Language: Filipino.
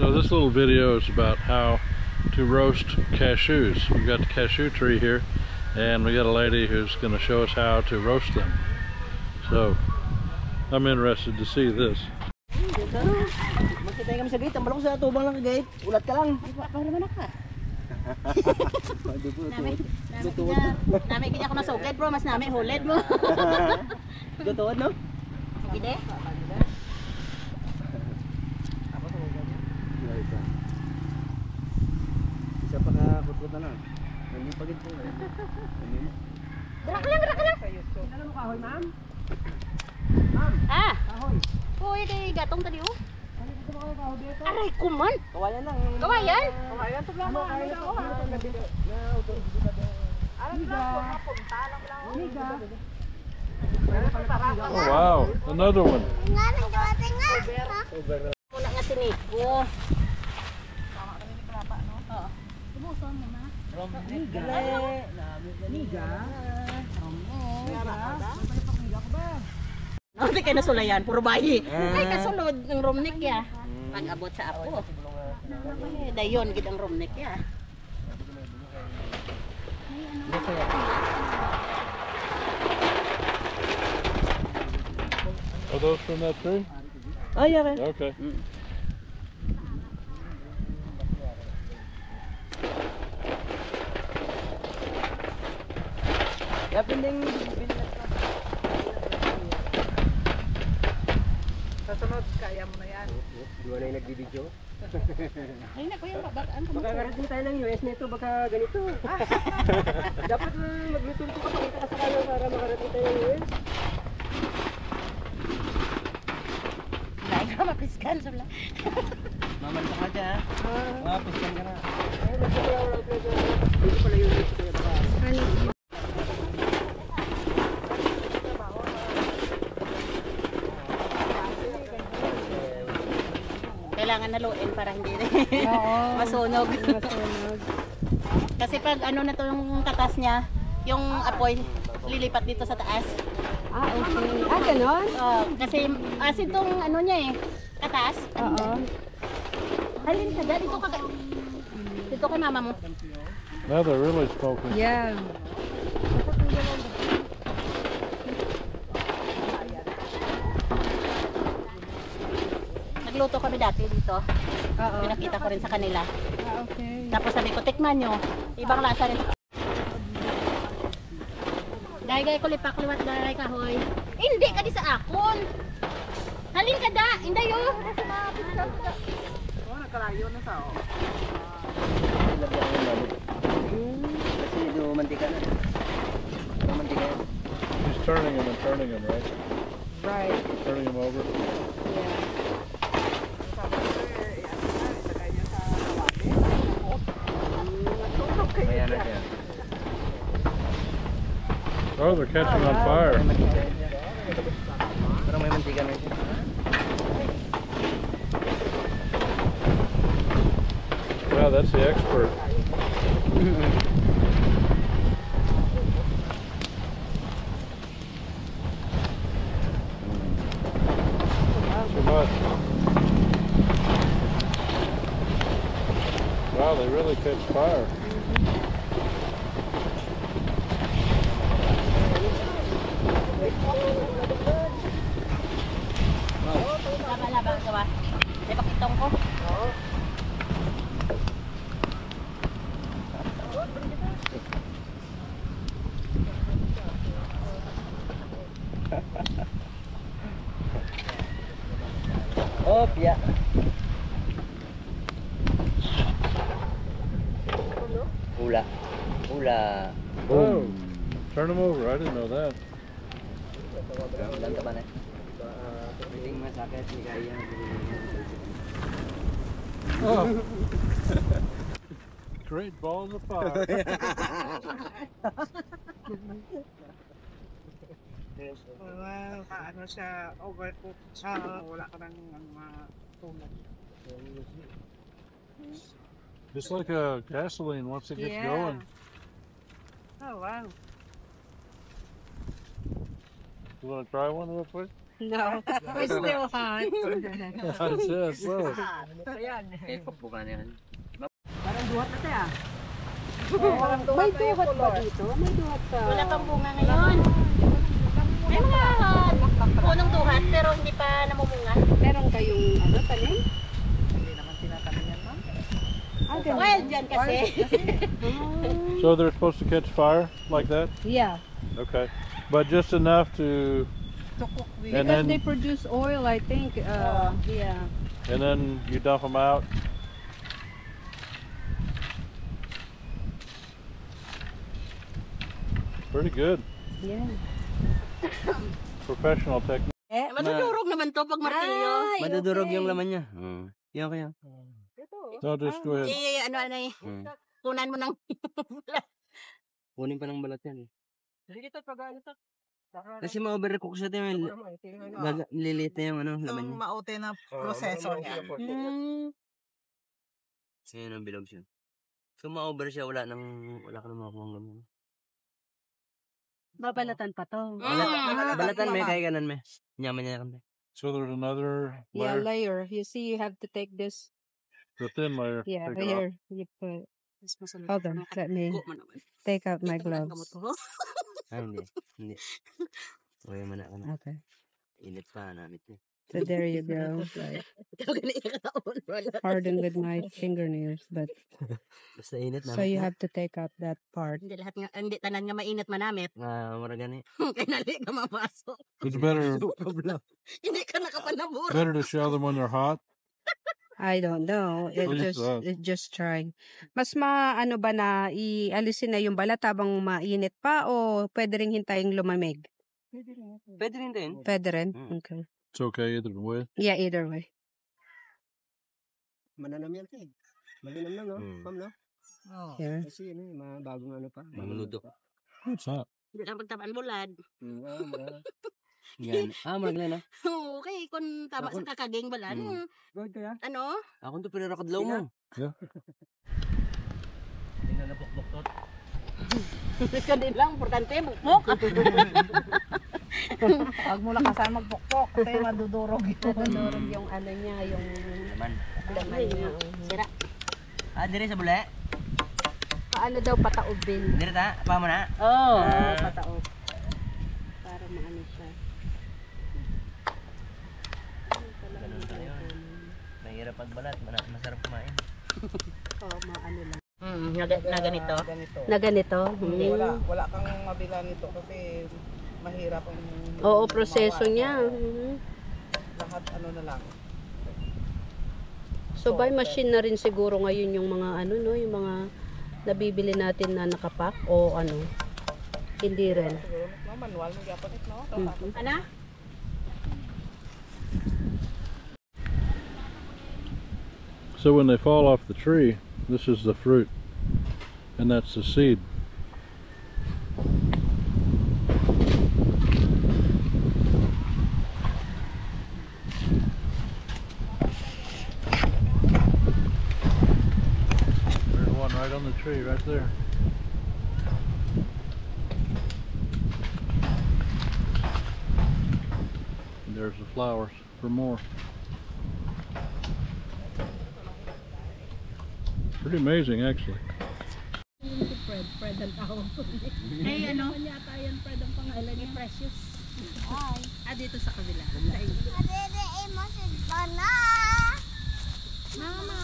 So this little video is about how to roast cashews. We've got the cashew tree here, and we got a lady who's going to show us how to roast them. So I'm interested to see this. Magkita kami sa gate, ang balong sa tubang lang ka gate. Ulat ka lang. Para naman ka. Nami kanya ako na sugad bro, mas nami hulid mo. Tutuod no? Gide. Isa pa ka kutkot na lang. Nandun pa gito. Dara ka lang. Ano mo kahoy, ma'am? Ah. Kahoy. Uy, kay gatong tadi oh. Ano dito ba kayo kahoy dito? Aray kuman. Kawayan lang. Kawayan? Kawayan to lang. Ano daw ha? Oh wow, another one. Muna nga tiniko. Hindi kayo nasulayan, puro bayi. Ay, kasulod ng romnek ya. Pag-abot sa ako. Dayon, gid ang romnek ya. Are those from that tree? Oh, yeah. Okay. Sasunod, kaya mo na yan. Di ba na yung nagbibidyo? Ay na, kuya, bagaan ka mo. Baka karating tayo ng US nito, baka ganito. Dapat magluto ko pakita ka sa kanya para makarating tayo ng US. Lain ka mapiskan sa bla. Mamanta ka dyan, ha? Mapiskan ka na. Ay, nagsasayaw lang ko dyan. Dito pala yung US kaya baka. Kailangan naluin para hindi masunog. Kasi pag ano na to yung katas niya, yung apoy lilipat dito sa taas. Ah, okay. Ah, ganon? Kasi asin tong ano niya eh, katas. Oo. Halin ka dyan, dito kay mama mo. Now they're really smoking. Yeah. Nagluto kami dati dito. Oo. Pinakita ko rin sa kanila. Ah, okay. Tapos sabi ko, tikman nyo. Ibang lasa rin. Gay-gay ko lipak liwat gay kahoy. Hindi ka di sa akon. Halin ka da, hindi yun. Nagkalayo na sa o. Kasi dumantika na. Dumantika yan. She's turning them and turning them, right? Right. Turning them over. Yeah. Kaya na siya. Oh, they're catching on fire. Parang may mantika na siya. Wow, that's the expert. Too much. Wow, they really catch fire. Laba-laba ka ba? May pakitong ko. Oo. Oh, pia. Hula. Hula. Oh, turn them over. I didn't know that. Ilan ka ba na? Piling masakit, hindi kaya. Oh. Great balls of fire. Ano siya, overcook siya, wala ka ng tulad. Just like a gasoline once it gets going. Oh wow. You want to try one real quick? No, it's still hot. Yes, so. Parang duhat na tayo. May duhat ba dito? May duhat sa... Wala pang bunga ngayon. May mga punong duhat pero hindi pa namumunga. Meron kayong ano, tanim? Well, dyan kasi. So they're supposed to catch fire like that? Yeah. Okay. But just enough to... And Because they then, produce oil, I think. Yeah. and then you dump them out? Pretty good. Yeah. Professional technique. Madudurog naman to pag martilyo. Madudurog yung laman niya. Yan kaya. So just go ahead. Ano eh. Kunan mo ng... Kunin pa ng balat yan. Dito pag ano to. Kasi ma-overcook siya tayo. Lilit na yung ano, laman niya. maute na proseso niya. So yun ang bilog siya. So ma-over siya, wala ka nang makuha ng laman. Babalatan pa to. Balatan may kaya kanan may. Nyaman niya kan. So there's another Yeah, layer, layer. You see, you have to take this. the thin layer. Yeah, Take it off. here. You put. Hold on. Let me take out my gloves. Hindi. Uy, mana ka na. Okay. Init pa, namit niya. So there you go. Like, hardened with my fingernails, but Basta init namit so you na. have to take out that part. Hindi lahat nga, hindi tanan nga mainit manamit. Mura gani. Kaya nali ka mapasok. It's better Hindi ka nakapanabura. better to shell them when they're hot. I don't know. At least that. It just trying. Mas ano ba na ialisin na yung balat habang mainit pa o pwede ring hintayin lumamig? Pwede rin din. Pwede rin? Mm. Okay. It's okay either way. Yeah, either way. Mananam yan kay. Malinam na no, ma'am no? Here. Kasi ano, mga bagong ano pa. Mamuludo. It's hot. Hindi na pagtabaan bulad. Yan. Maragla na. Okay, kung taba sa kakaging balan. Good kaya? Ano? Ako to pinarakadlaw mo. Yeah. Tingnan na pokpok. Ika din lang, importante, bukbok. Pag mula ka saan magpukpok, kasi madudurog yun. Nadurog yung ano niya, yung Laman. laman niya. Sira. Dire sa bule. Paano daw pataubin? Dire ta, pa mo na. Oo. Pataob. Para maano siya. Ganun tayo. Mahirap pagbalat, masarap kumain. Oo, maano lang. Na ganito. Na ganito? Wala kang mabila nito kasi mahirap ang Oo, proseso niya. lahat ano na lang. So by machine na rin siguro ngayon yung mga ano no, yung mga nabibili natin na nakapak o ano. Hindi rin. Siguro no, manual mo gyapon it no. Ana? So when they fall off the tree, this is the fruit, and that's the seed. There's one right on the tree, right there. And there's the flowers for more. Pretty amazing, actually. Fred ang tawag ko. Ay, ano? Yata yan Fred ang pangalan niya. Precious. Dito sa kabila. Mama!